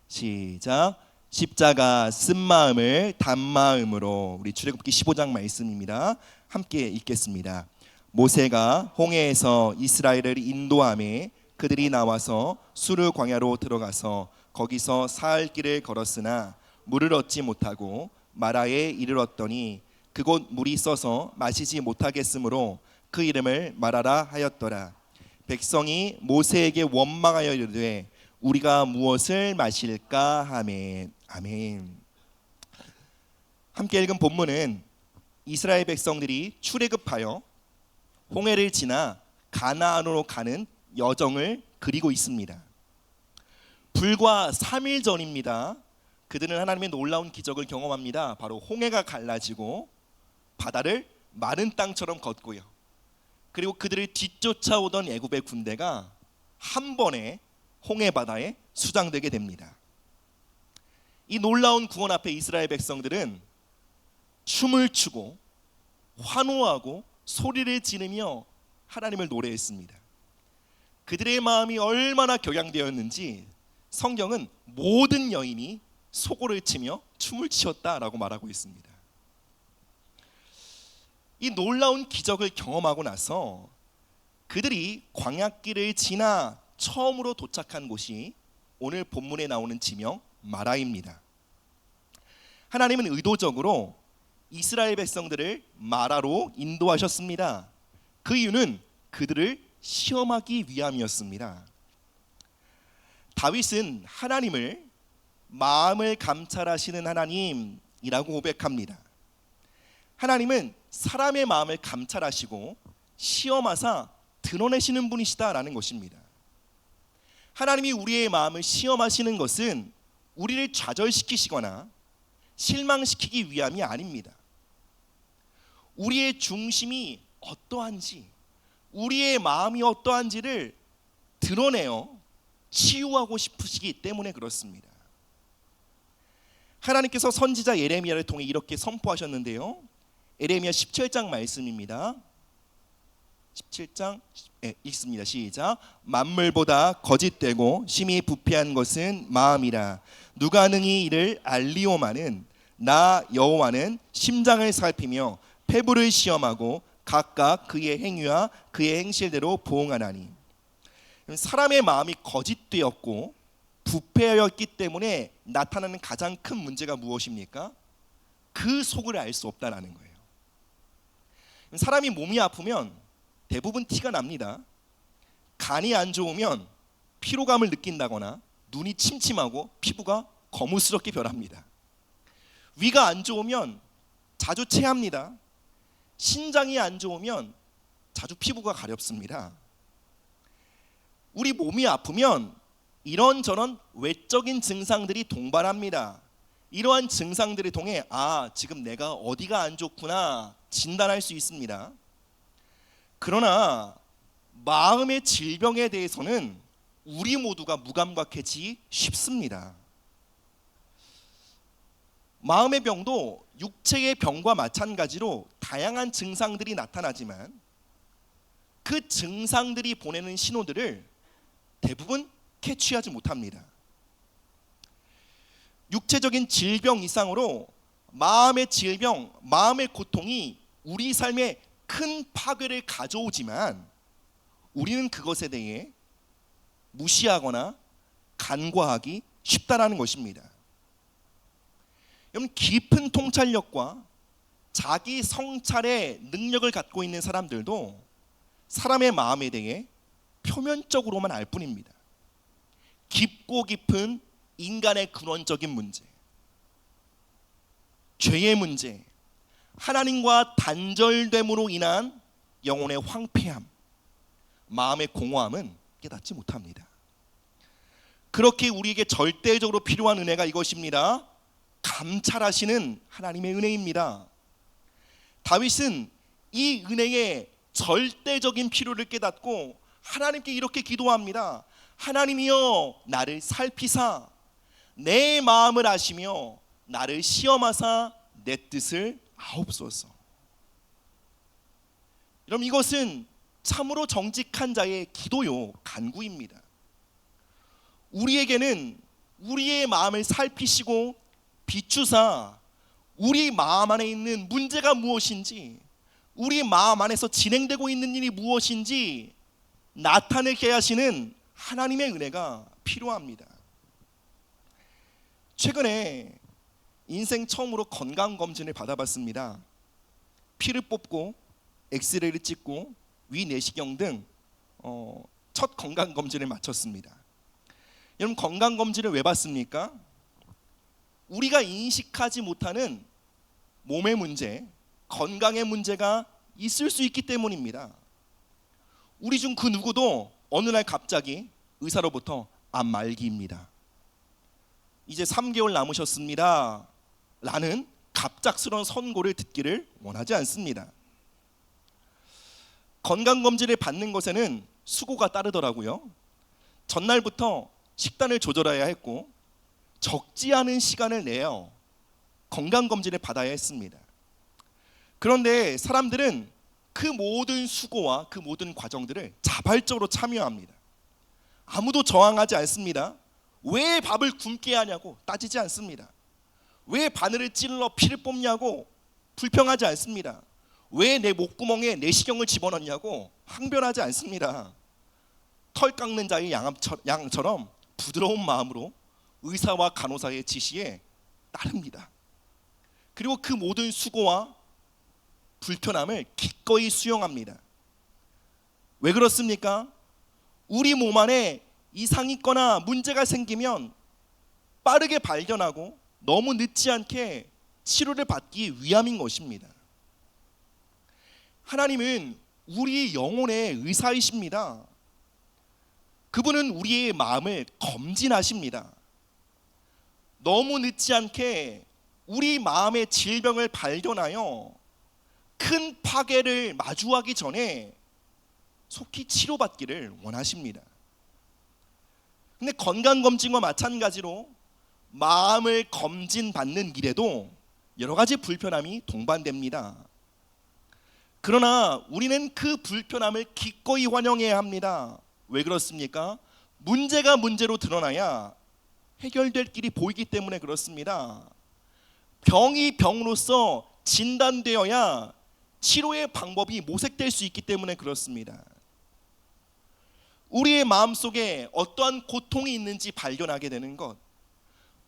시작. 십자가 쓴 마음을 단 마음으로. 우리 출애굽기 15장 말씀입니다. 함께 읽겠습니다. 모세가 홍해에서 이스라엘을 인도하매 그들이 나와서 수르 광야로 들어가서 거기서 사흘 길을 걸었으나 물을 얻지 못하고 마라에 이르렀더니 그곳 물이 써서 마시지 못하겠으므로 그 이름을 마라라 하였더라. 백성이 모세에게 원망하여 이르되 우리가 무엇을 마실까 하매. 아멘. 함께 읽은 본문은 이스라엘 백성들이 출애굽하여 홍해를 지나 가나안으로 가는 여정을 그리고 있습니다. 불과 3일 전입니다. 그들은 하나님의 놀라운 기적을 경험합니다. 바로 홍해가 갈라지고 바다를 마른 땅처럼 걷고요. 그리고 그들을 뒤쫓아오던 애굽의 군대가 한 번에 홍해 바다에 수장되게 됩니다. 이 놀라운 구원 앞에 이스라엘 백성들은 춤을 추고 환호하고 소리를 지르며 하나님을 노래했습니다. 그들의 마음이 얼마나 격양되었는지 성경은 모든 여인이 소고를 치며 춤을 추었다라고 말하고 있습니다. 이 놀라운 기적을 경험하고 나서 그들이 광야길을 지나 처음으로 도착한 곳이 오늘 본문에 나오는 지명 마라입니다. 하나님은 의도적으로 이스라엘 백성들을 마라로 인도하셨습니다. 그 이유는 그들을 시험하기 위함이었습니다. 다윗은 하나님을 마음을 감찰하시는 하나님이라고 고백합니다. 하나님은 사람의 마음을 감찰하시고 시험하사 드러내시는 분이시다라는 것입니다. 하나님이 우리의 마음을 시험하시는 것은 우리를 좌절시키시거나 실망시키기 위함이 아닙니다. 우리의 중심이 어떠한지, 우리의 마음이 어떠한지를 드러내어 치유하고 싶으시기 때문에 그렇습니다. 하나님께서 선지자 예레미야를 통해 이렇게 선포하셨는데요. 예레미야 17장 말씀입니다. 17장 읽습니다. 시작. 만물보다 거짓되고 심히 부패한 것은 마음이라. 누가 능히 이를 알리오마는 나 여호와는 심장을 살피며 폐부를 시험하고 각각 그의 행위와 그의 행실대로 보응하나니. 사람의 마음이 거짓되었고 부패하였기 때문에 나타나는 가장 큰 문제가 무엇입니까? 그 속을 알 수 없다는 거예요. 사람이 몸이 아프면 대부분 티가 납니다. 간이 안 좋으면 피로감을 느낀다거나 눈이 침침하고 피부가 거무스럽게 변합니다. 위가 안 좋으면 자주 체합니다. 신장이 안 좋으면 자주 피부가 가렵습니다. 우리 몸이 아프면 이런저런 외적인 증상들이 동반합니다. 이러한 증상들을 통해 지금 내가 어디가 안 좋구나 진단할 수 있습니다. 그러나 마음의 질병에 대해서는 우리 모두가 무감각해지기 쉽습니다. 마음의 병도 육체의 병과 마찬가지로 다양한 증상들이 나타나지만 그 증상들이 보내는 신호들을 대부분 캐치하지 못합니다. 육체적인 질병 이상으로 마음의 질병, 마음의 고통이 우리 삶에 큰 파괴를 가져오지만 우리는 그것에 대해 무시하거나 간과하기 쉽다라는 것입니다. 여러분, 깊은 통찰력과 자기 성찰의 능력을 갖고 있는 사람들도 사람의 마음에 대해 표면적으로만 알 뿐입니다. 깊고 깊은 인간의 근원적인 문제, 죄의 문제, 하나님과 단절됨으로 인한 영혼의 황폐함, 마음의 공허함은 깨닫지 못합니다. 그렇게 우리에게 절대적으로 필요한 은혜가 이것입니다. 감찰하시는 하나님의 은혜입니다. 다윗은 이 은혜의 절대적인 필요를 깨닫고 하나님께 이렇게 기도합니다. 하나님이여 나를 살피사 내 마음을 아시며 나를 시험하사 내 뜻을 아옵소서. 여러분, 이것은 참으로 정직한 자의 기도요 간구입니다. 우리에게는 우리의 마음을 살피시고 비추사 우리 마음 안에 있는 문제가 무엇인지, 우리 마음 안에서 진행되고 있는 일이 무엇인지 나타내게 하시는 하나님의 은혜가 필요합니다. 최근에 인생 처음으로 건강검진을 받아봤습니다. 피를 뽑고 엑스레이를 찍고 위 내시경 등 첫 건강검진을 마쳤습니다. 여러분, 건강검진을 왜 받습니까? 우리가 인식하지 못하는 몸의 문제, 건강의 문제가 있을 수 있기 때문입니다. 우리 중 그 누구도 어느 날 갑자기 의사로부터 암 말기입니다, 이제 3개월 남으셨습니다 라는 갑작스러운 선고를 듣기를 원하지 않습니다. 건강검진을 받는 것에는 수고가 따르더라고요. 전날부터 식단을 조절해야 했고 적지 않은 시간을 내어 건강검진을 받아야 했습니다. 그런데 사람들은 그 모든 수고와 그 모든 과정들을 자발적으로 참여합니다. 아무도 저항하지 않습니다. 왜 밥을 굶게 하냐고 따지지 않습니다. 왜 바늘을 찔러 피를 뽑냐고 불평하지 않습니다. 왜 내 목구멍에 내시경을 집어넣냐고 항변하지 않습니다. 털 깎는 자의 양처럼 부드러운 마음으로 의사와 간호사의 지시에 따릅니다. 그리고 그 모든 수고와 불편함을 기꺼이 수용합니다. 왜 그렇습니까? 우리 몸 안에 이상이 있거나 문제가 생기면 빠르게 발견하고 너무 늦지 않게 치료를 받기 위함인 것입니다. 하나님은 우리 영혼의 의사이십니다. 그분은 우리의 마음을 검진하십니다. 너무 늦지 않게 우리 마음의 질병을 발견하여 큰 파괴를 마주하기 전에 속히 치료받기를 원하십니다. 근데 건강검진과 마찬가지로 마음을 검진받는 길에도 여러 가지 불편함이 동반됩니다. 그러나 우리는 그 불편함을 기꺼이 환영해야 합니다. 왜 그렇습니까? 문제가 문제로 드러나야 해결될 길이 보이기 때문에 그렇습니다. 병이 병으로서 진단되어야 치료의 방법이 모색될 수 있기 때문에 그렇습니다. 우리의 마음속에 어떠한 고통이 있는지 발견하게 되는 것,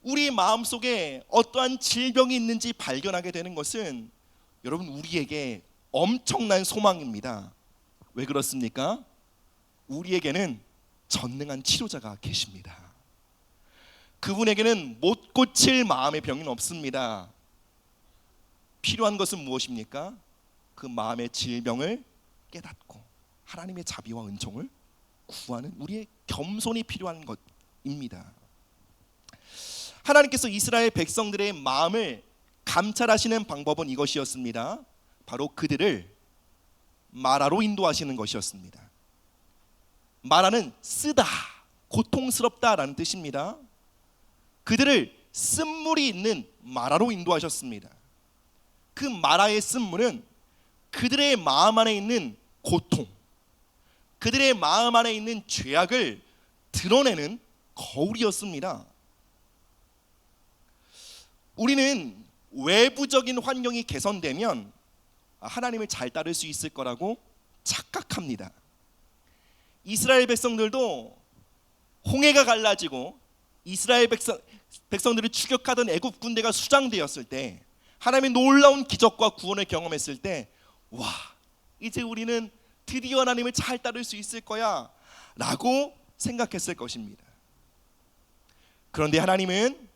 우리 마음속에 어떠한 질병이 있는지 발견하게 되는 것은 여러분 우리에게 엄청난 소망입니다. 왜 그렇습니까? 우리에게는 전능한 치료자가 계십니다. 그분에게는 못 고칠 마음의 병은 없습니다. 필요한 것은 무엇입니까? 그 마음의 질병을 깨닫고 하나님의 자비와 은총을 구하는 우리의 겸손이 필요한 것입니다. 하나님께서 이스라엘 백성들의 마음을 감찰하시는 방법은 이것이었습니다. 바로 그들을 마라로 인도하시는 것이었습니다. 마라는 쓰다, 고통스럽다라는 뜻입니다. 그들을 쓴물이 있는 마라로 인도하셨습니다. 그 마라의 쓴물은 그들의 마음 안에 있는 고통, 그들의 마음 안에 있는 죄악을 드러내는 거울이었습니다. 우리는 외부적인 환경이 개선되면 하나님을 잘 따를 수 있을 거라고 착각합니다. 이스라엘 백성들도 홍해가 갈라지고 이스라엘 백성들을 추격하던 애굽 군대가 수장되었을 때, 하나님의 놀라운 기적과 구원을 경험했을 때, 와, 이제 우리는 드디어 하나님을 잘 따를 수 있을 거야 라고 생각했을 것입니다. 그런데 하나님은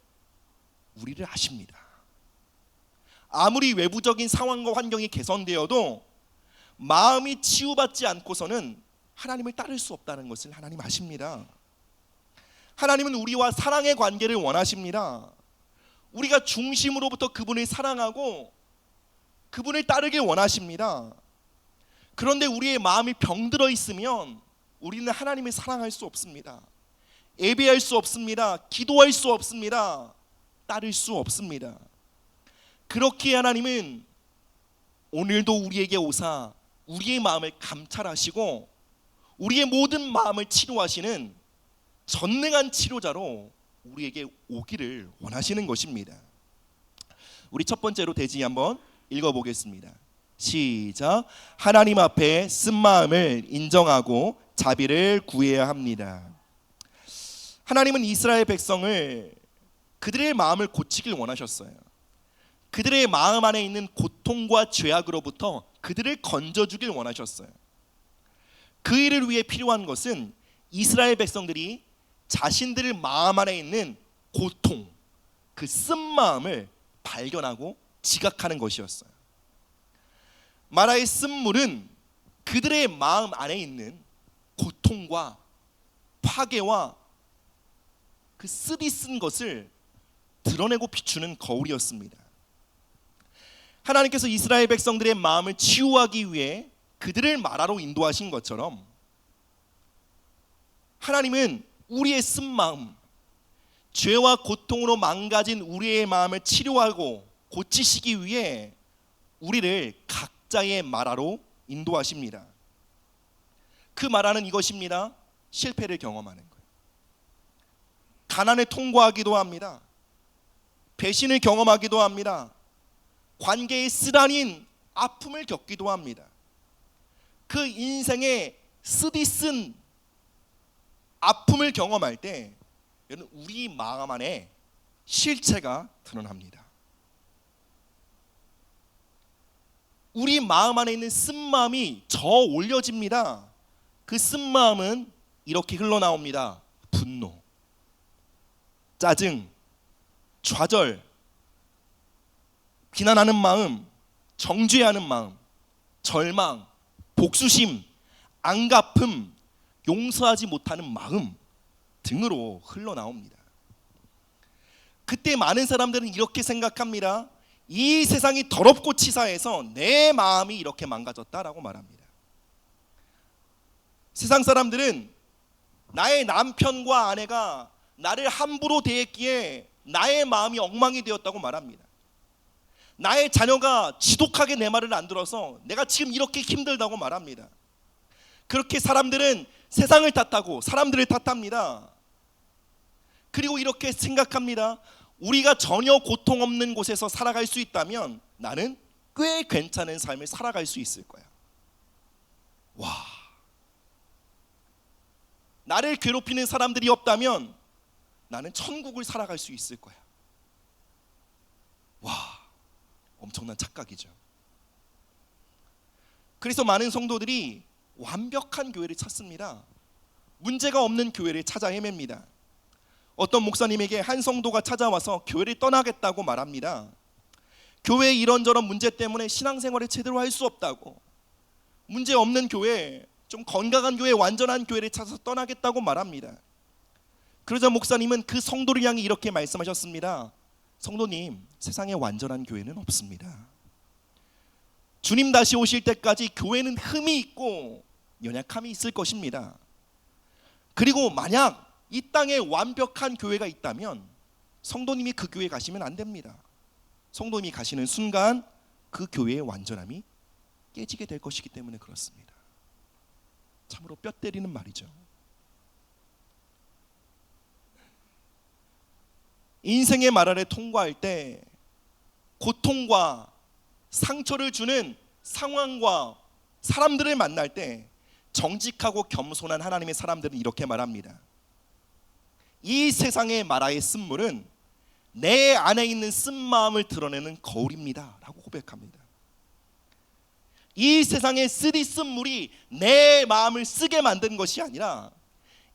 우리를 아십니다. 아무리 외부적인 상황과 환경이 개선되어도 마음이 치유받지 않고서는 하나님을 따를 수 없다는 것을 하나님 아십니다. 하나님은 우리와 사랑의 관계를 원하십니다. 우리가 중심으로부터 그분을 사랑하고 그분을 따르길 원하십니다. 그런데 우리의 마음이 병들어 있으면 우리는 하나님을 사랑할 수 없습니다. 예배할 수 없습니다. 기도할 수 없습니다. 따를 수 없습니다. 그렇기에 하나님은 오늘도 우리에게 오사 우리의 마음을 감찰하시고 우리의 모든 마음을 치료하시는 전능한 치료자로 우리에게 오기를 원하시는 것입니다. 우리 첫 번째로 대지 한번 읽어보겠습니다. 시작. 하나님 앞에 쓴 마음을 인정하고 자비를 구해야 합니다. 하나님은 이스라엘 백성을 그들의 마음을 고치길 원하셨어요. 그들의 마음 안에 있는 고통과 죄악으로부터 그들을 건져주길 원하셨어요. 그 일을 위해 필요한 것은 이스라엘 백성들이 자신들의 마음 안에 있는 고통, 그 쓴 마음을 발견하고 지각하는 것이었어요. 마라의 쓴물은 그들의 마음 안에 있는 고통과 파괴와 그 쓰디쓴 것을 드러내고 비추는 거울이었습니다. 하나님께서 이스라엘 백성들의 마음을 치유하기 위해 그들을 마라로 인도하신 것처럼 하나님은 우리의 쓴 마음, 죄와 고통으로 망가진 우리의 마음을 치료하고 고치시기 위해 우리를 각자의 마라로 인도하십니다. 그 마라는 이것입니다. 실패를 경험하는 거예요. 가난을 통과하기도 합니다. 배신을 경험하기도 합니다. 관계의 쓰라린 아픔을 겪기도 합니다. 그 인생의 쓰디쓴 아픔을 경험할 때 우리 마음 안에 실체가 드러납니다. 우리 마음 안에 있는 쓴 마음이 저 올려집니다. 그 쓴 마음은 이렇게 흘러나옵니다. 분노, 짜증, 좌절, 비난하는 마음, 정죄하는 마음, 절망, 복수심, 안갚음, 용서하지 못하는 마음 등으로 흘러나옵니다. 그때 많은 사람들은 이렇게 생각합니다. 이 세상이 더럽고 치사해서 내 마음이 이렇게 망가졌다라고 말합니다. 세상 사람들은 나의 남편과 아내가 나를 함부로 대했기에 나의 마음이 엉망이 되었다고 말합니다. 나의 자녀가 지독하게 내 말을 안 들어서 내가 지금 이렇게 힘들다고 말합니다. 그렇게 사람들은 세상을 탓하고 사람들을 탓합니다. 그리고 이렇게 생각합니다. 우리가 전혀 고통 없는 곳에서 살아갈 수 있다면 나는 꽤 괜찮은 삶을 살아갈 수 있을 거야. 와, 나를 괴롭히는 사람들이 없다면 나는 천국을 살아갈 수 있을 거야. 와, 엄청난 착각이죠. 그래서 많은 성도들이 완벽한 교회를 찾습니다. 문제가 없는 교회를 찾아 헤맵니다. 어떤 목사님에게 한 성도가 찾아와서 교회를 떠나겠다고 말합니다. 교회의 이런저런 문제 때문에 신앙생활을 제대로 할 수 없다고, 문제 없는 교회, 좀 건강한 교회, 완전한 교회를 찾아서 떠나겠다고 말합니다. 그러자 목사님은 그 성도를 향해 이렇게 말씀하셨습니다. 성도님, 세상에 완전한 교회는 없습니다. 주님 다시 오실 때까지 교회는 흠이 있고 연약함이 있을 것입니다. 그리고 만약 이 땅에 완벽한 교회가 있다면 성도님이 그 교회에 가시면 안 됩니다. 성도님이 가시는 순간 그 교회의 완전함이 깨지게 될 것이기 때문에 그렇습니다. 참으로 뼈 때리는 말이죠. 인생의 말아래 통과할 때 고통과 상처를 주는 상황과 사람들을 만날 때 정직하고 겸손한 하나님의 사람들은 이렇게 말합니다. 이 세상의 마라의 쓴물은 내 안에 있는 쓴 마음을 드러내는 거울입니다 라고 고백합니다. 이 세상의 쓰디쓴 물이 내 마음을 쓰게 만든 것이 아니라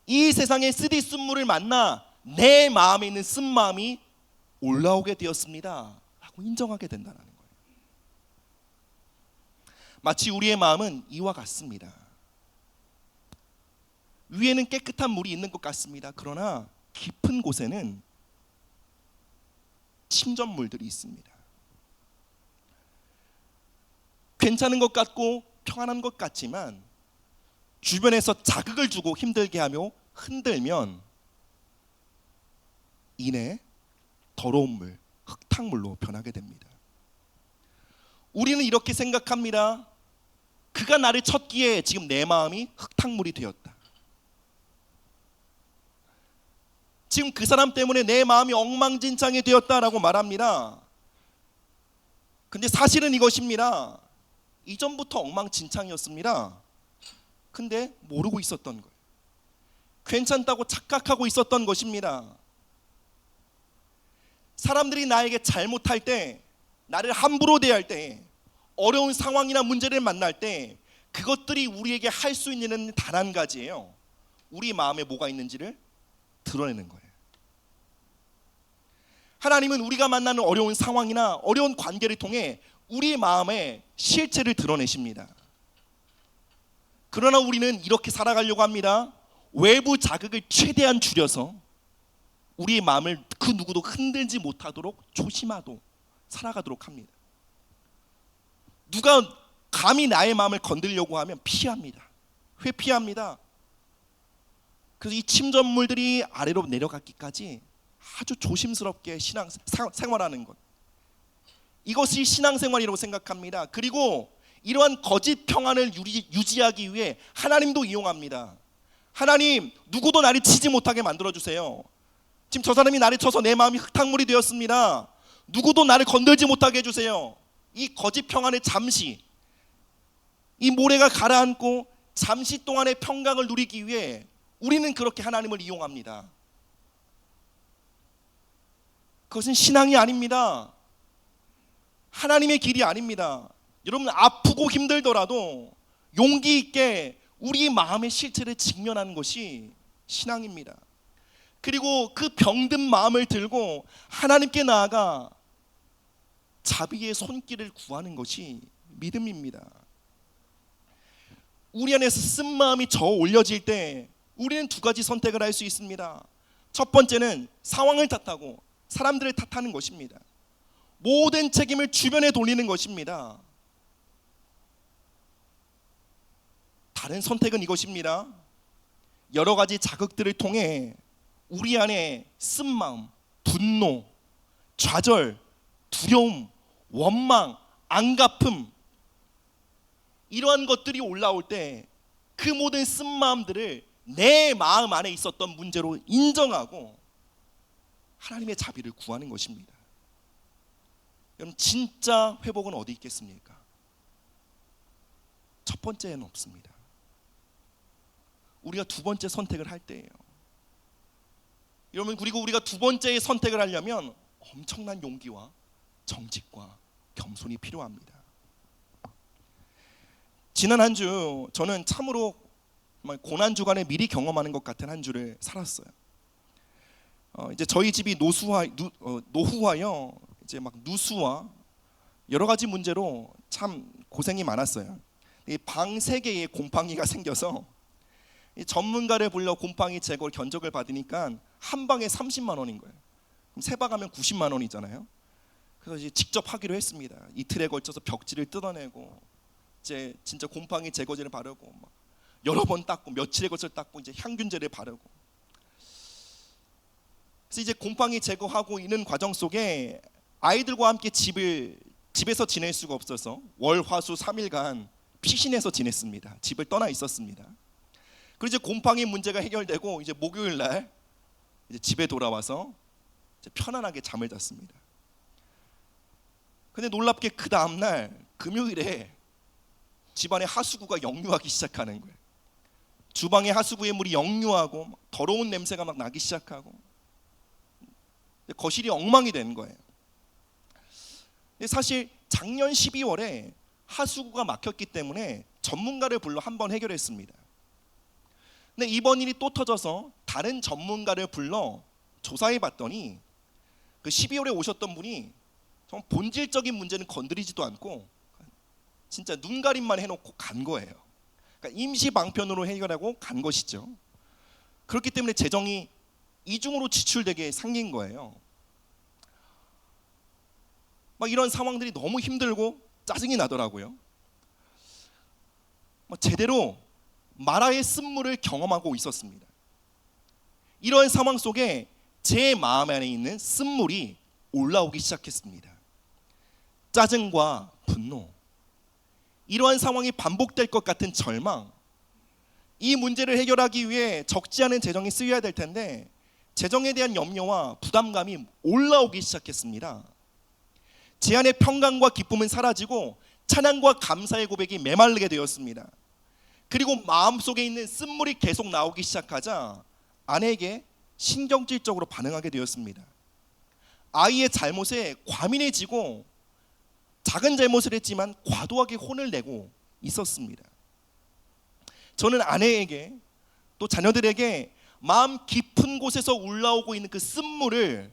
이 세상의 쓰디쓴 물을 만나 내 마음에 있는 쓴 마음이 올라오게 되었습니다 라고 인정하게 된다는 거예요. 마치 우리의 마음은 이와 같습니다. 위에는 깨끗한 물이 있는 것 같습니다. 그러나 깊은 곳에는 침전물들이 있습니다. 괜찮은 것 같고 평안한 것 같지만 주변에서 자극을 주고 힘들게 하며 흔들면 이내 더러운 물, 흙탕물로 변하게 됩니다. 우리는 이렇게 생각합니다. 그가 나를 쳤기에 지금 내 마음이 흙탕물이 되었다. 지금 그 사람 때문에 내 마음이 엉망진창이 되었다라고 말합니다. 근데 사실은 이것입니다. 이전부터 엉망진창이었습니다. 근데 모르고 있었던 거예요. 괜찮다고 착각하고 있었던 것입니다. 사람들이 나에게 잘못할 때, 나를 함부로 대할 때, 어려운 상황이나 문제를 만날 때 그것들이 우리에게 할 수 있는 일은 단 한 가지예요. 우리 마음에 뭐가 있는지를 드러내는 거예요. 하나님은 우리가 만나는 어려운 상황이나 어려운 관계를 통해 우리 마음의 실체를 드러내십니다. 그러나 우리는 이렇게 살아가려고 합니다. 외부 자극을 최대한 줄여서 우리의 마음을 그 누구도 흔들지 못하도록 조심하도록 살아가도록 합니다. 누가 감히 나의 마음을 건드리려고 하면 피합니다. 회피합니다. 그래서 이 침전물들이 아래로 내려가기까지 아주 조심스럽게 생활하는 것, 이것이 신앙생활이라고 생각합니다. 그리고 이러한 거짓 평안을 유지하기 위해 하나님도 이용합니다. 하나님, 누구도 나를 치지 못하게 만들어주세요. 지금 저 사람이 나를 쳐서 내 마음이 흙탕물이 되었습니다. 누구도 나를 건들지 못하게 해주세요. 이 거짓 평안을 잠시, 이 모래가 가라앉고 잠시 동안의 평강을 누리기 위해 우리는 그렇게 하나님을 이용합니다. 그것은 신앙이 아닙니다. 하나님의 길이 아닙니다. 여러분, 아프고 힘들더라도 용기 있게 우리 마음의 실체를 직면하는 것이 신앙입니다. 그리고 그 병든 마음을 들고 하나님께 나아가 자비의 손길을 구하는 것이 믿음입니다. 우리 안에서 쓴 마음이 저 올려질 때 우리는 두 가지 선택을 할 수 있습니다. 첫 번째는 상황을 탓하고 사람들을 탓하는 것입니다. 모든 책임을 주변에 돌리는 것입니다. 다른 선택은 이것입니다. 여러 가지 자극들을 통해 우리 안에 쓴 마음, 분노, 좌절, 두려움, 원망, 안갚음, 이러한 것들이 올라올 때 그 모든 쓴 마음들을 내 마음 안에 있었던 문제로 인정하고 하나님의 자비를 구하는 것입니다. 여러분, 진짜 회복은 어디 있겠습니까? 첫 번째는 없습니다. 우리가 두 번째 선택을 할 때예요. 여러분, 그리고 우리가 두 번째의 선택을 하려면 엄청난 용기와 정직과 겸손이 필요합니다. 지난 한 주 저는 참으로 정말 고난 주간에 미리 경험하는 것 같은 한 주를 살았어요. 이제 저희 집이 노후하여 이제 막 누수와 여러 가지 문제로 참 고생이 많았어요. 방 3개에 곰팡이가 생겨서 전문가를 불러 곰팡이 제거 견적을 받으니까 한 방에 30만 원인 거예요. 그럼 3방 하면 90만 원이잖아요. 그래서 이제 직접 하기로 했습니다. 이틀에 걸쳐서 벽지를 뜯어내고 이제 진짜 곰팡이 제거제를 바르고 막 여러 번 닦고 며칠에 걸쳐 닦고 이제 향균제를 바르고. 그래서 이제 곰팡이 제거하고 있는 과정 속에 아이들과 함께 집에서 지낼 수가 없어서 월, 화, 수 3일간 피신해서 지냈습니다. 집을 떠나 있었습니다. 그리고 이제 곰팡이 문제가 해결되고 이제 목요일 날 이제 집에 돌아와서 이제 편안하게 잠을 잤습니다. 근데 놀랍게 그 다음 날 금요일에 집안의 하수구가 역류하기 시작하는 거예요. 주방의 하수구의 물이 역류하고 더러운 냄새가 막 나기 시작하고 거실이 엉망이 된 거예요. 근데 사실 작년 12월에 하수구가 막혔기 때문에 전문가를 불러 한번 해결했습니다. 근데 이번 일이 또 터져서 다른 전문가를 불러 조사해 봤더니 그 12월에 오셨던 분이 정말 본질적인 문제는 건드리지도 않고 진짜 눈가림만 해놓고 간 거예요. 그러니까 임시 방편으로 해결하고 간 것이죠. 그렇기 때문에 재정이 이중으로 지출되게 생긴 거예요. 막 이런 상황들이 너무 힘들고 짜증이 나더라고요. 제대로 마라의 쓴물을 경험하고 있었습니다. 이런 상황 속에 제 마음 안에 있는 쓴물이 올라오기 시작했습니다. 짜증과 분노, 이러한 상황이 반복될 것 같은 절망, 이 문제를 해결하기 위해 적지 않은 재정이 쓰여야 될 텐데 재정에 대한 염려와 부담감이 올라오기 시작했습니다. 제 안의 평강과 기쁨은 사라지고 찬양과 감사의 고백이 메마르게 되었습니다. 그리고 마음속에 있는 쓴물이 계속 나오기 시작하자 아내에게 신경질적으로 반응하게 되었습니다. 아이의 잘못에 과민해지고 작은 잘못을 했지만 과도하게 혼을 내고 있었습니다. 저는 아내에게 또 자녀들에게 마음 깊은 곳에서 올라오고 있는 그 쓴물을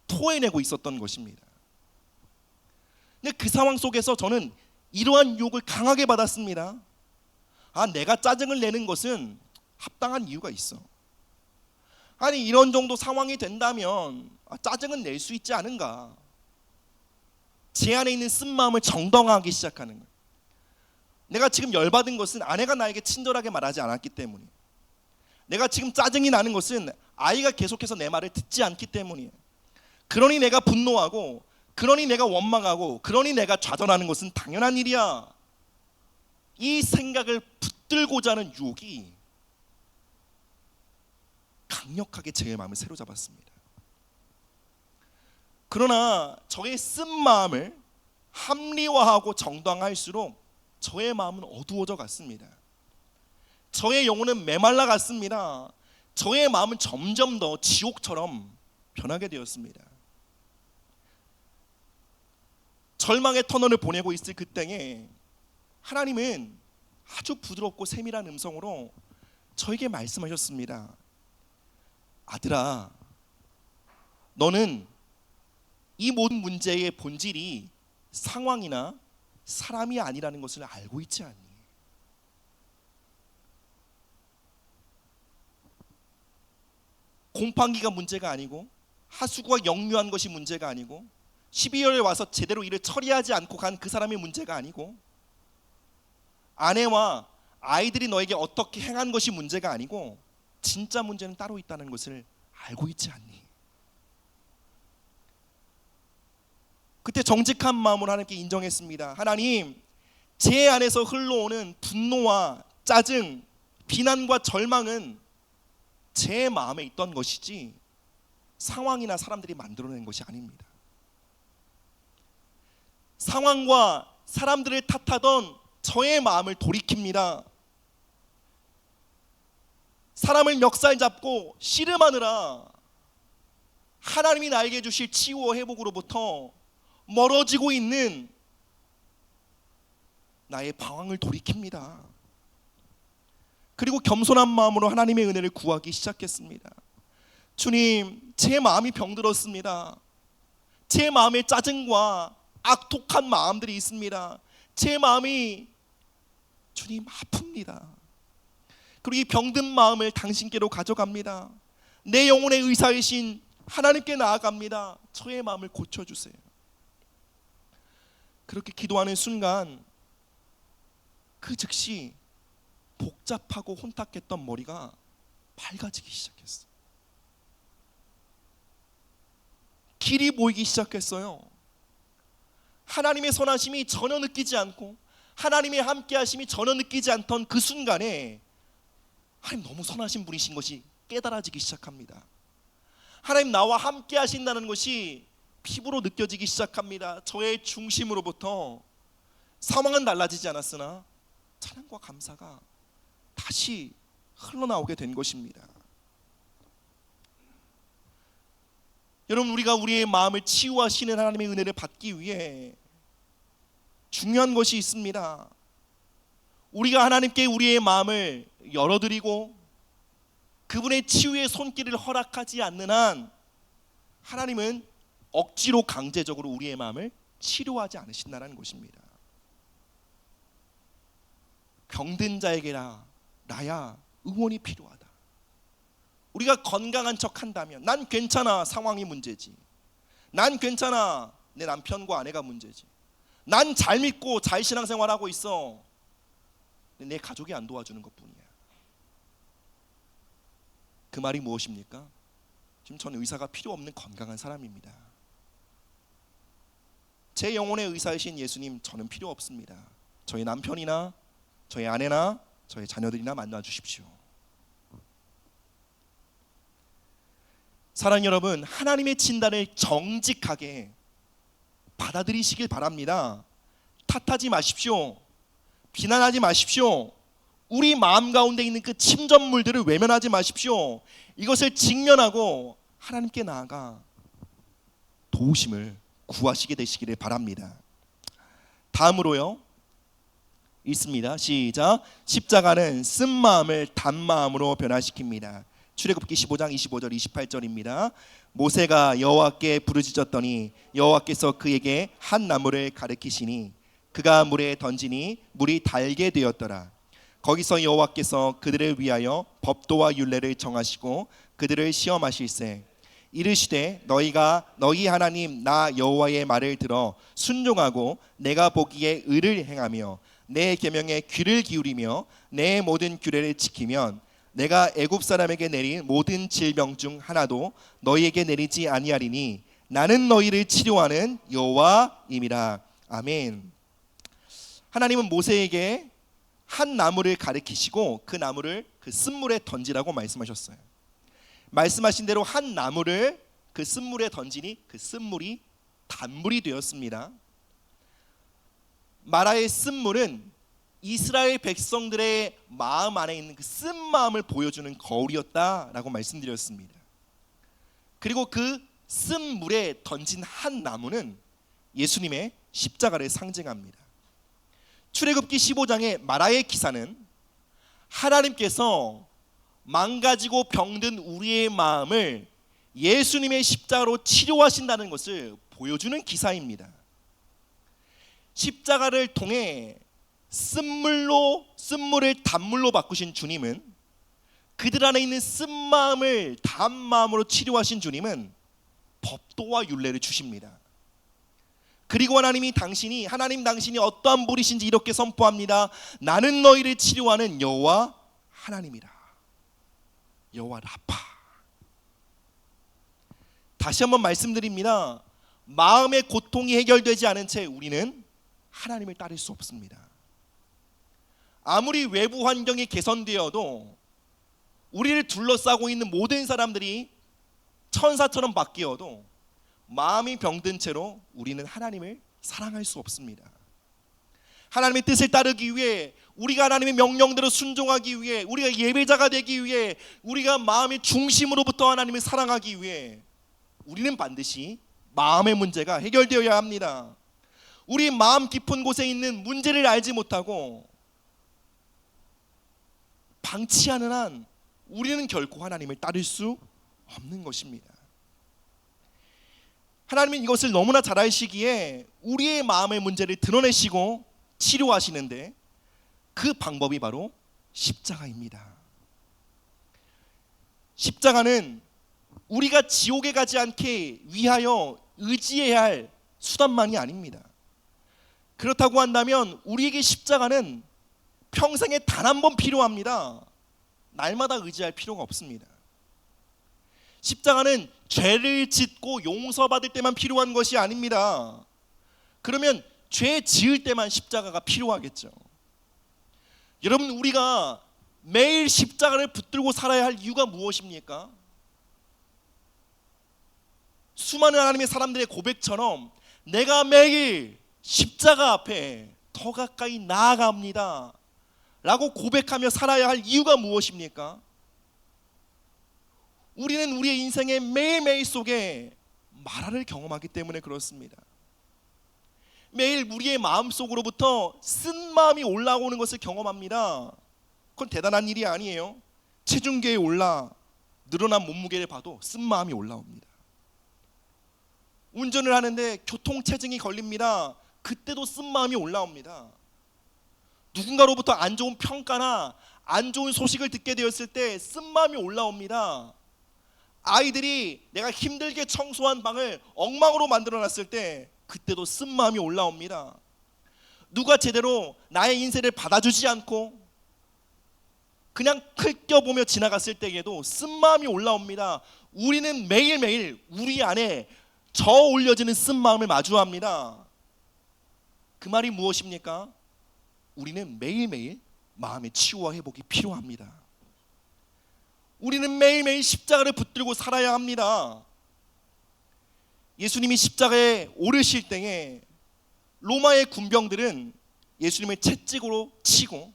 토해내고 있었던 것입니다. 근데 그 상황 속에서 저는 이러한 유혹을 강하게 받았습니다. 내가 짜증을 내는 것은 합당한 이유가 있어. 아니 이런 정도 상황이 된다면 짜증은 낼 수 있지 않은가. 제 안에 있는 쓴 마음을 정당화하기 시작하는 거예요. 내가 지금 열받은 것은 아내가 나에게 친절하게 말하지 않았기 때문이에요. 내가 지금 짜증이 나는 것은 아이가 계속해서 내 말을 듣지 않기 때문이에요. 그러니 내가 분노하고, 그러니 내가 원망하고, 그러니 내가 좌절하는 것은 당연한 일이야. 이 생각을 붙들고자 하는 유혹이 강력하게 제 마음을 사로잡았습니다. 그러나 저의 쓴 마음을 합리화하고 정당화할수록 저의 마음은 어두워져 갔습니다. 저의 영혼은 메말라 갔습니다. 저의 마음은 점점 더 지옥처럼 변하게 되었습니다. 절망의 터널을 보내고 있을 그때에 하나님은 아주 부드럽고 세밀한 음성으로 저에게 말씀하셨습니다. 아들아, 너는 이 모든 문제의 본질이 상황이나 사람이 아니라는 것을 알고 있지 않니? 곰팡이가 문제가 아니고 하수구가 역류한 것이 문제가 아니고 12월에 와서 제대로 일을 처리하지 않고 간 그 사람의 문제가 아니고 아내와 아이들이 너에게 어떻게 행한 것이 문제가 아니고 진짜 문제는 따로 있다는 것을 알고 있지 않니? 그때 정직한 마음으로 하나님께 인정했습니다. 하나님, 제 안에서 흘러오는 분노와 짜증, 비난과 절망은 제 마음에 있던 것이지 상황이나 사람들이 만들어낸 것이 아닙니다. 상황과 사람들을 탓하던 저의 마음을 돌이킵니다. 사람을 멱살 잡고 씨름하느라 하나님이 나에게 주실 치유와 회복으로부터 멀어지고 있는 나의 방황을 돌이킵니다. 그리고 겸손한 마음으로 하나님의 은혜를 구하기 시작했습니다. 주님, 제 마음이 병들었습니다. 제 마음에 짜증과 악독한 마음들이 있습니다. 제 마음이 주님 아픕니다. 그리고 이 병든 마음을 당신께로 가져갑니다. 내 영혼의 의사이신 하나님께 나아갑니다. 저의 마음을 고쳐주세요. 그렇게 기도하는 순간 그 즉시 복잡하고 혼탁했던 머리가 밝아지기 시작했어요. 길이 보이기 시작했어요. 하나님의 선하심이 전혀 느끼지 않고 하나님의 함께하심이 전혀 느끼지 않던 그 순간에 하나님 너무 선하신 분이신 것이 깨달아지기 시작합니다. 하나님 나와 함께 하신다는 것이 피부로 느껴지기 시작합니다. 저의 중심으로부터 상황은 달라지지 않았으나 찬양과 감사가 다시 흘러나오게 된 것입니다. 여러분, 우리가 우리의 마음을 치유하시는 하나님의 은혜를 받기 위해 중요한 것이 있습니다. 우리가 하나님께 우리의 마음을 열어드리고 그분의 치유의 손길을 허락하지 않는 한 하나님은 억지로 강제적으로 우리의 마음을 치료하지 않으신다는 것입니다. 병든 자에게나 나야 응원이 필요하다. 우리가 건강한 척 한다면 난 괜찮아, 상황이 문제지. 난 괜찮아, 내 남편과 아내가 문제지. 난 잘 믿고 잘 신앙생활하고 있어. 내 가족이 안 도와주는 것뿐이야. 그 말이 무엇입니까? 지금 저는 의사가 필요 없는 건강한 사람입니다. 제 영혼의 의사이신 예수님, 저는 필요 없습니다. 저희 남편이나 저희 아내나 저희 자녀들이나 만나 주십시오. 사랑하는 여러분, 하나님의 진단을 정직하게 받아들이시길 바랍니다. 탓하지 마십시오. 비난하지 마십시오. 우리 마음 가운데 있는 그 침전물들을 외면하지 마십시오. 이것을 직면하고 하나님께 나아가 도우심을 구하시게 되시기를 바랍니다. 다음으로요, 읽습니다. 시작. 십자가는 쓴 마음을 단 마음으로 변화시킵니다. 출애굽기 15장 25절 28절입니다. 모세가 여호와께 부르짖었더니 여호와께서 그에게 한 나무를 가르치시니 그가 물에 던지니 물이 달게 되었더라. 거기서 여호와께서 그들을 위하여 법도와 율례를 정하시고 그들을 시험하실세 이르시되 너희가 너희 하나님 나 여호와의 말을 들어 순종하고 내가 보기에 의를 행하며 내 계명에 귀를 기울이며 내 모든 규례를 지키면 내가 애굽 사람에게 내린 모든 질병 중 하나도 너희에게 내리지 아니하리니 나는 너희를 치료하는 여호와임이라. 아멘. 하나님은 모세에게 한 나무를 가리키시고 그 나무를 그 쓴물에 던지라고 말씀하셨어요. 말씀하신 대로 한 나무를 그 쓴물에 던지니 그 쓴물이 단물이 되었습니다. 마라의 쓴물은 이스라엘 백성들의 마음 안에 있는 그 쓴 마음을 보여주는 거울이었다라고 말씀드렸습니다. 그리고 그 쓴 물에 던진 한 나무는 예수님의 십자가를 상징합니다. 출애굽기 15장의 마라의 기사는 하나님께서 망가지고 병든 우리의 마음을 예수님의 십자가로 치료하신다는 것을 보여주는 기사입니다. 십자가를 통해 쓴물을 단물로 바꾸신 주님은, 그들 안에 있는 쓴 마음을 단 마음으로 치료하신 주님은 법도와 율례를 주십니다. 그리고 하나님 당신이 어떠한 분이신지 이렇게 선포합니다. 나는 너희를 치료하는 여호와 하나님이라. 여호와 라파. 다시 한번 말씀드립니다. 마음의 고통이 해결되지 않은 채 우리는 하나님을 따를 수 없습니다. 아무리 외부 환경이 개선되어도, 우리를 둘러싸고 있는 모든 사람들이 천사처럼 바뀌어도 마음이 병든 채로 우리는 하나님을 사랑할 수 없습니다. 하나님의 뜻을 따르기 위해, 우리가 하나님의 명령대로 순종하기 위해, 우리가 예배자가 되기 위해, 우리가 마음의 중심으로부터 하나님을 사랑하기 위해 우리는 반드시 마음의 문제가 해결되어야 합니다. 우리 마음 깊은 곳에 있는 문제를 알지 못하고 방치하는 한 우리는 결코 하나님을 따를 수 없는 것입니다. 하나님은 이것을 너무나 잘 아시기에 우리의 마음의 문제를 드러내시고 치료하시는데, 그 방법이 바로 십자가입니다. 십자가는 우리가 지옥에 가지 않게 위하여 의지해야 할 수단만이 아닙니다. 그렇다고 한다면 우리에게 십자가는 평생에 단 한 번 필요합니다. 날마다 의지할 필요가 없습니다. 십자가는 죄를 짓고 용서받을 때만 필요한 것이 아닙니다. 그러면 죄 지을 때만 십자가가 필요하겠죠. 여러분, 우리가 매일 십자가를 붙들고 살아야 할 이유가 무엇입니까? 수많은 하나님의 사람들의 고백처럼 내가 매일 십자가 앞에 더 가까이 나아갑니다 라고 고백하며 살아야 할 이유가 무엇입니까? 우리는 우리의 인생의 매일매일 속에 마라를 경험하기 때문에 그렇습니다. 매일 우리의 마음속으로부터 쓴 마음이 올라오는 것을 경험합니다. 그건 대단한 일이 아니에요. 체중계에 올라 늘어난 몸무게를 봐도 쓴 마음이 올라옵니다. 운전을 하는데 교통체증이 걸립니다. 그때도 쓴 마음이 올라옵니다. 누군가로부터 안 좋은 평가나 안 좋은 소식을 듣게 되었을 때 쓴 마음이 올라옵니다. 아이들이 내가 힘들게 청소한 방을 엉망으로 만들어놨을 때 그때도 쓴 마음이 올라옵니다. 누가 제대로 나의 인생을 받아주지 않고 그냥 흘겨보며 지나갔을 때에도 쓴 마음이 올라옵니다. 우리는 매일매일 우리 안에 저 올려지는 쓴 마음을 마주합니다. 그 말이 무엇입니까? 우리는 매일매일 마음의 치유와 회복이 필요합니다. 우리는 매일매일 십자가를 붙들고 살아야 합니다. 예수님이 십자가에 오르실 때에 로마의 군병들은 예수님을 채찍으로 치고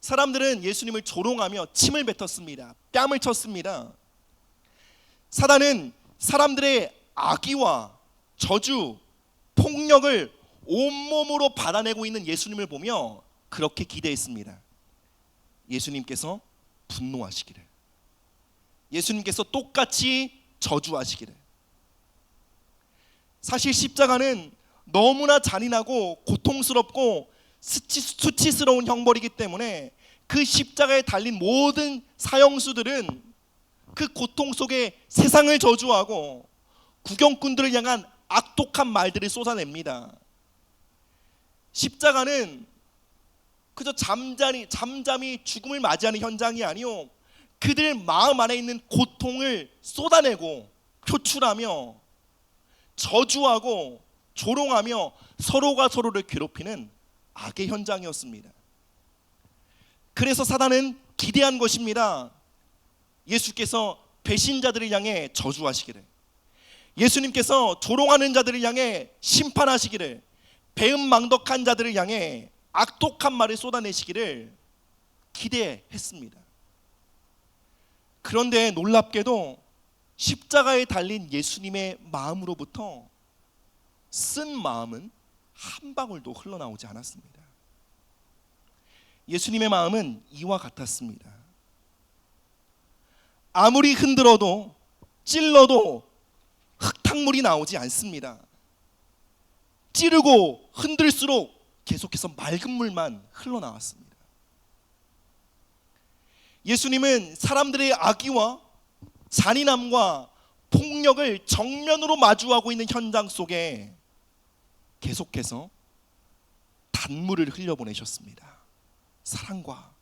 사람들은 예수님을 조롱하며 침을 뱉었습니다. 뺨을 쳤습니다. 사단은 사람들의 악의와 저주, 폭력을 온몸으로 받아내고 있는 예수님을 보며 그렇게 기대했습니다. 예수님께서 분노하시기를, 예수님께서 똑같이 저주하시기를. 사실 십자가는 너무나 잔인하고 고통스럽고 수치스러운 형벌이기 때문에 그 십자가에 달린 모든 사형수들은 그 고통 속에 세상을 저주하고 구경꾼들을 향한 악독한 말들을 쏟아냅니다. 십자가는 그저 잠잠히 죽음을 맞이하는 현장이 아니요, 그들 마음 안에 있는 고통을 쏟아내고 표출하며 저주하고 조롱하며 서로가 서로를 괴롭히는 악의 현장이었습니다. 그래서 사단은 기대한 것입니다. 예수께서 배신자들을 향해 저주하시기를, 예수님께서 조롱하는 자들을 향해 심판하시기를, 배은망덕한 자들을 향해 악독한 말을 쏟아내시기를 기대했습니다. 그런데 놀랍게도 십자가에 달린 예수님의 마음으로부터 쓴 마음은 한 방울도 흘러나오지 않았습니다. 예수님의 마음은 이와 같았습니다. 아무리 흔들어도 찔러도 흙탕물이 나오지 않습니다. 찌르고 흔들수록 계속해서 맑은 물만 흘러나왔습니다. 예수님은 사람들의 악의와 잔인함과 폭력을 정면으로 마주하고 있는 현장 속에 계속해서 단물을 흘려보내셨습니다. 사랑과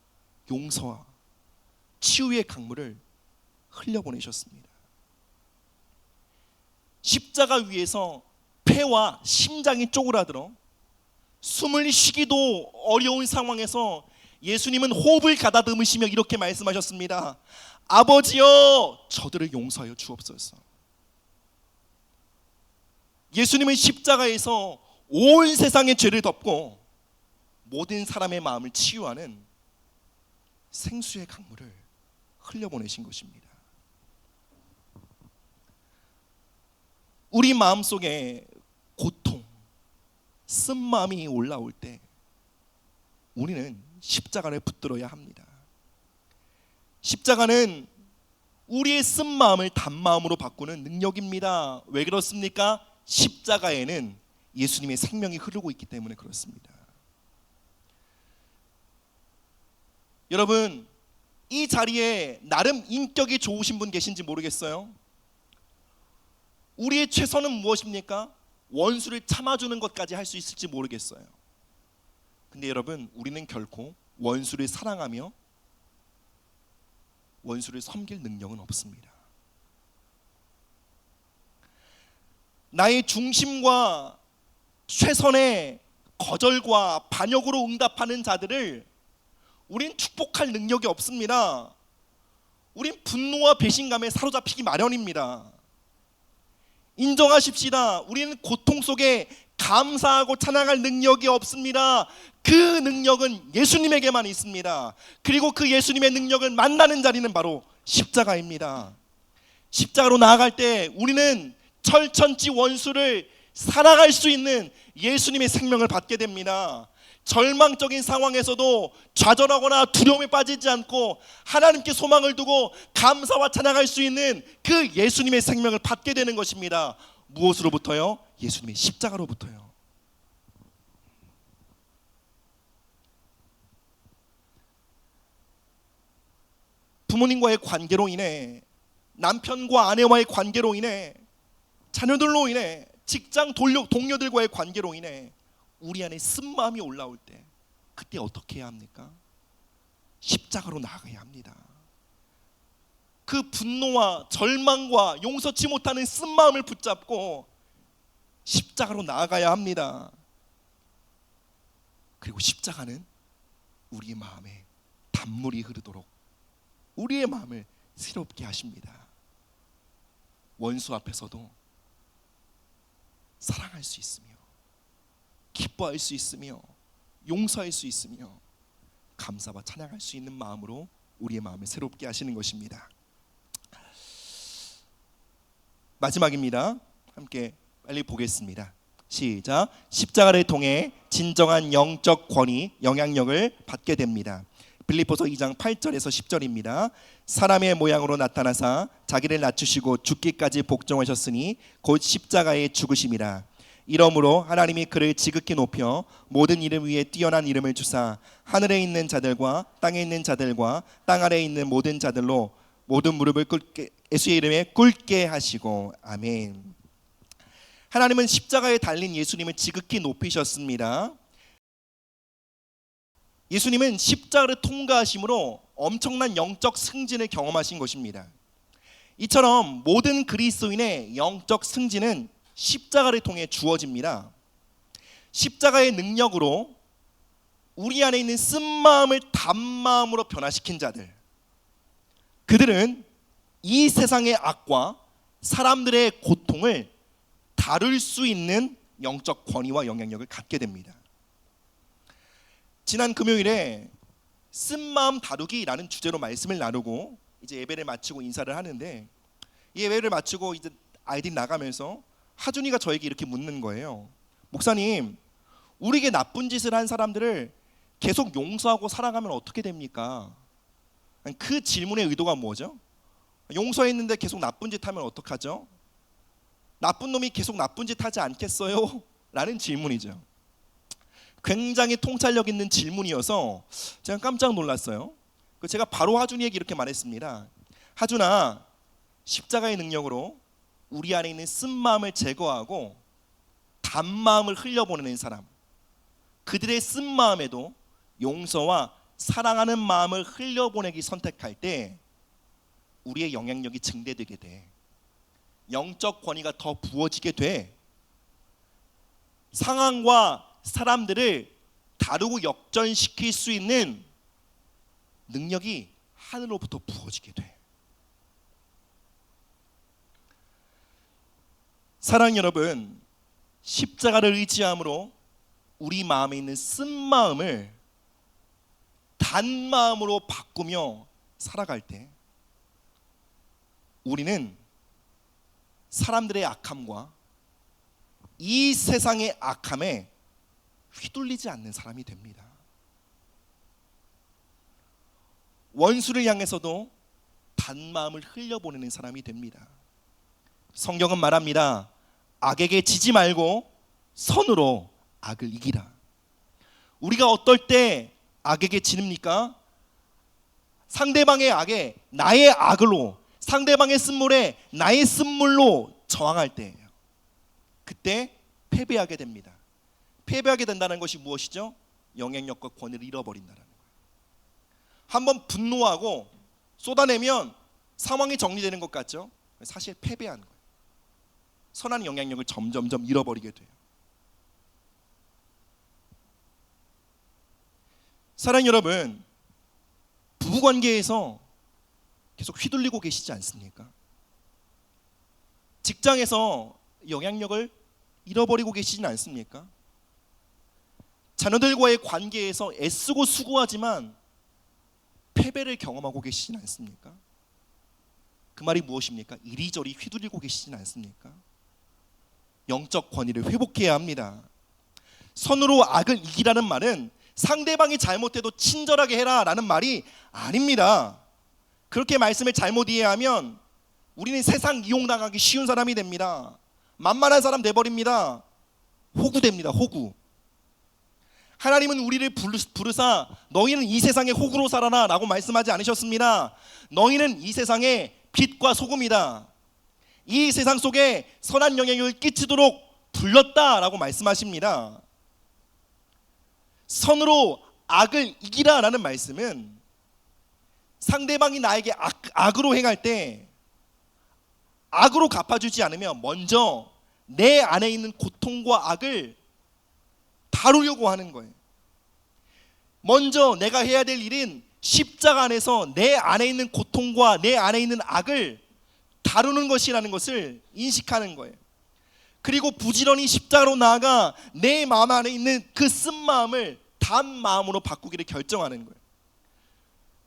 용서와 치유의 강물을 흘려보내셨습니다. 십자가 위에서 폐와 심장이 쪼그라들어 숨을 쉬기도 어려운 상황에서 예수님은 호흡을 가다듬으시며 이렇게 말씀하셨습니다. 아버지여, 저들을 용서하여 주옵소서. 예수님은 십자가에서 온 세상의 죄를 덮고 모든 사람의 마음을 치유하는 생수의 강물을 흘려보내신 것입니다. 우리 마음속에 고통, 쓴마음이 올라올 때 우리는 십자가를 붙들어야 합니다. 십자가는 우리의 쓴마음을 단마음으로 바꾸는 능력입니다. 왜 그렇습니까? 십자가에는 예수님의 생명이 흐르고 있기 때문에 그렇습니다. 여러분, 이 자리에 나름 인격이 좋으신 분 계신지 모르겠어요. 우리의 최선은 무엇입니까? 원수를 참아주는 것까지 할 수 있을지 모르겠어요. 근데 여러분, 우리는 결코 원수를 사랑하며 원수를 섬길 능력은 없습니다. 나의 중심과 최선의 거절과 반역으로 응답하는 자들을 우린 축복할 능력이 없습니다. 우린 분노와 배신감에 사로잡히기 마련입니다. 인정하십시다. 우리는 고통 속에 감사하고 찬양할 능력이 없습니다. 그 능력은 예수님에게만 있습니다. 그리고 그 예수님의 능력을 만나는 자리는 바로 십자가입니다. 십자가로 나아갈 때 우리는 철천지 원수를 살아갈 수 있는 예수님의 생명을 받게 됩니다. 절망적인 상황에서도 좌절하거나 두려움에 빠지지 않고 하나님께 소망을 두고 감사와 찬양할 수 있는 그 예수님의 생명을 받게 되는 것입니다. 무엇으로부터요? 예수님의 십자가로부터요. 부모님과의 관계로 인해, 남편과 아내와의 관계로 인해, 자녀들로 인해, 직장 동료들과의 관계로 인해 우리 안에 쓴마음이 올라올 때 그때 어떻게 해야 합니까? 십자가로 나아가야 합니다. 그 분노와 절망과 용서치 못하는 쓴마음을 붙잡고 십자가로 나아가야 합니다. 그리고 십자가는 우리의 마음에 단물이 흐르도록 우리의 마음을 새롭게 하십니다. 원수 앞에서도 사랑할 수 있으며 기뻐할 수 있으며 용서할 수 있으며 감사와 찬양할 수 있는 마음으로 우리의 마음을 새롭게 하시는 것입니다. 마지막입니다. 함께 빨리 보겠습니다. 시작. 십자가를 통해 진정한 영적 권위, 영향력을 받게 됩니다. 빌립보서 2장 8절에서 10절입니다. 사람의 모양으로 나타나사 자기를 낮추시고 죽기까지 복종하셨으니 곧 십자가에 죽으심이라. 이러므로 하나님이 그를 지극히 높여 모든 이름 위에 뛰어난 이름을 주사 하늘에 있는 자들과 땅에 있는 자들과 땅 아래에 있는 모든 자들로 모든 무릎을 꿇게, 예수의 이름에 꿇게 하시고. 아멘. 하나님은 십자가에 달린 예수님을 지극히 높이셨습니다. 예수님은 십자가를 통과하심으로 엄청난 영적 승진을 경험하신 것입니다. 이처럼 모든 그리스도인의 영적 승진은 십자가를 통해 주어집니다. 십자가의 능력으로 우리 안에 있는 쓴마음을 단마음으로 변화시킨 자들, 그들은 이 세상의 악과 사람들의 고통을 다룰 수 있는 영적 권위와 영향력을 갖게 됩니다. 지난 금요일에 쓴마음 다루기라는 주제로 말씀을 나누고 이제 예배를 마치고 인사를 하는데, 이 예배를 마치고 이제 아이들이 나가면서 하준이가 저에게 이렇게 묻는 거예요. 목사님, 우리에게 나쁜 짓을 한 사람들을 계속 용서하고 사랑하면 어떻게 됩니까? 그 질문의 의도가 뭐죠? 용서했는데 계속 나쁜 짓 하면 어떡하죠? 나쁜 놈이 계속 나쁜 짓 하지 않겠어요? 라는 질문이죠. 굉장히 통찰력 있는 질문이어서 제가 깜짝 놀랐어요. 제가 바로 하준이에게 이렇게 말했습니다. 하준아, 십자가의 능력으로 우리 안에 있는 쓴마음을 제거하고 단마음을 흘려보내는 사람, 그들의 쓴마음에도 용서와 사랑하는 마음을 흘려보내기 선택할 때 우리의 영향력이 증대되게 돼. 영적 권위가 더 부어지게 돼. 상황과 사람들을 다루고 역전시킬 수 있는 능력이 하늘로부터 부어지게 돼. 사랑 여러분, 십자가를 의지함으로 우리 마음에 있는 쓴마음을 단마음으로 바꾸며 살아갈 때 우리는 사람들의 악함과 이 세상의 악함에 휘둘리지 않는 사람이 됩니다. 원수를 향해서도 단마음을 흘려보내는 사람이 됩니다. 성경은 말합니다. 악에게 지지 말고 선으로 악을 이기라. 우리가 어떨 때 악에게 지닙니까? 상대방의 악에 나의 악으로, 상대방의 쓴물에 나의 쓴물로 저항할 때예요. 그때 패배하게 됩니다. 패배하게 된다는 것이 무엇이죠? 영향력과 권위를 잃어버린다는 거예요. 한번 분노하고 쏟아내면 상황이 정리되는 것 같죠? 사실 패배한 거예요. 선한 영향력을 점점점 잃어버리게 돼요. 사랑 여러분, 부부관계에서 계속 휘둘리고 계시지 않습니까? 직장에서 영향력을 잃어버리고 계시진 않습니까? 자녀들과의 관계에서 애쓰고 수고하지만 패배를 경험하고 계시진 않습니까? 그 말이 무엇입니까? 이리저리 휘둘리고 계시진 않습니까? 영적 권위를 회복해야 합니다. 선으로 악을 이기라는 말은 상대방이 잘못해도 친절하게 해라 라는 말이 아닙니다. 그렇게 말씀을 잘못 이해하면 우리는 세상 이용당하기 쉬운 사람이 됩니다. 만만한 사람 돼버립니다. 호구됩니다. 호구. 하나님은 우리를 부르사 너희는 이 세상의 호구로 살아라 라고 말씀하지 않으셨습니다. 너희는 이 세상의 빛과 소금이다. 이 세상 속에 선한 영향력을 끼치도록 불렀다라고 말씀하십니다. 선으로 악을 이기라 라는 말씀은 상대방이 나에게 악으로 행할 때 악으로 갚아주지 않으면 먼저 내 안에 있는 고통과 악을 다루려고 하는 거예요. 먼저 내가 해야 될 일은 십자가 안에서 내 안에 있는 고통과 내 안에 있는 악을 다루는 것이라는 것을 인식하는 거예요. 그리고 부지런히 십자가로 나아가 내 마음 안에 있는 그 쓴 마음을 단 마음으로 바꾸기를 결정하는 거예요.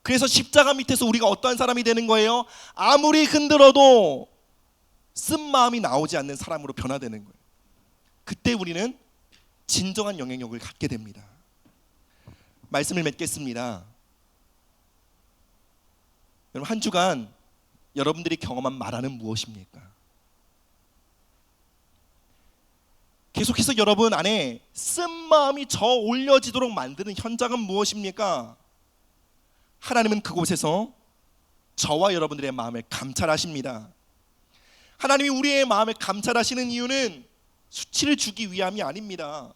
그래서 십자가 밑에서 우리가 어떠한 사람이 되는 거예요? 아무리 흔들어도 쓴 마음이 나오지 않는 사람으로 변화되는 거예요. 그때 우리는 진정한 영향력을 갖게 됩니다. 말씀을 맺겠습니다. 여러분, 한 주간 여러분들이 경험한 말하는 무엇입니까? 계속해서 여러분 안에 쓴 마음이 저 올려지도록 만드는 현장은 무엇입니까? 하나님은 그곳에서 저와 여러분들의 마음을 감찰하십니다. 하나님이 우리의 마음을 감찰하시는 이유는 수치를 주기 위함이 아닙니다.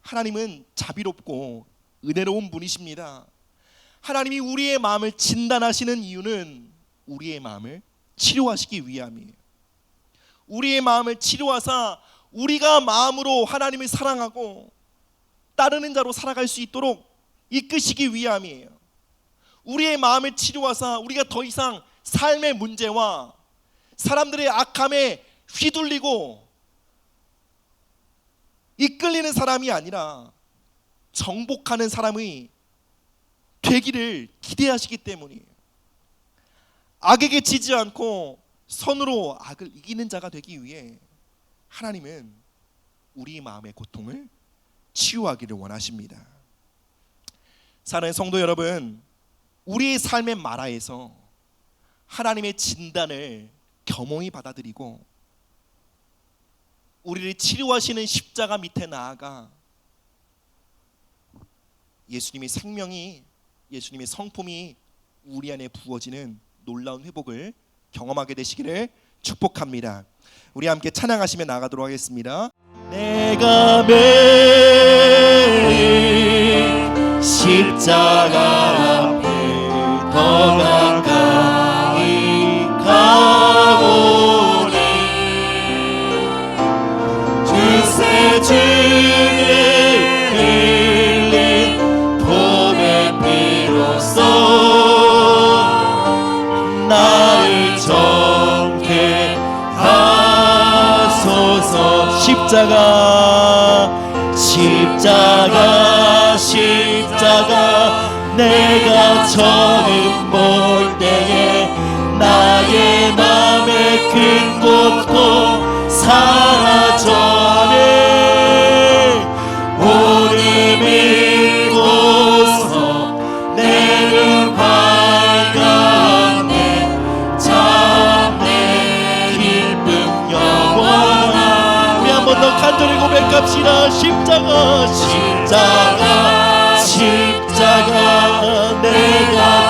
하나님은 자비롭고 은혜로운 분이십니다. 하나님이 우리의 마음을 진단하시는 이유는 우리의 마음을 치료하시기 위함이에요. 우리의 마음을 치료하사 우리가 마음으로 하나님을 사랑하고 따르는 자로 살아갈 수 있도록 이끄시기 위함이에요. 우리의 마음을 치료하사 우리가 더 이상 삶의 문제와 사람들의 악함에 휘둘리고 이끌리는 사람이 아니라 정복하는 사람이 되기를 기대하시기 때문이에요. 악에게 지지 않고 선으로 악을 이기는 자가 되기 위해 하나님은 우리 마음의 고통을 치유하기를 원하십니다. 사랑하는 성도 여러분, 우리의 삶의 마라에서 하나님의 진단을 겸허히 받아들이고 우리를 치료하시는 십자가 밑에 나아가 예수님의 생명이, 예수님의 성품이 우리 안에 부어지는 놀라운 회복을 경험하게 되시기를 축복합니다. 우리 함께 찬양하시며 나가도록 하겠습니다. 내가 매일 십자가 앞에 더 가까이 가오니 주세 주를 흘린 봄의 비로소 나를 정케 하소서. 십자가 내가 처음 볼 때에 나의 맘의 큰 고통 사라져네. 오늘 믿고서 내 눈 밝았네. 참 내 기쁨 영원한. 우리 한 번 더 간절히 고백합시다. 십자가 내가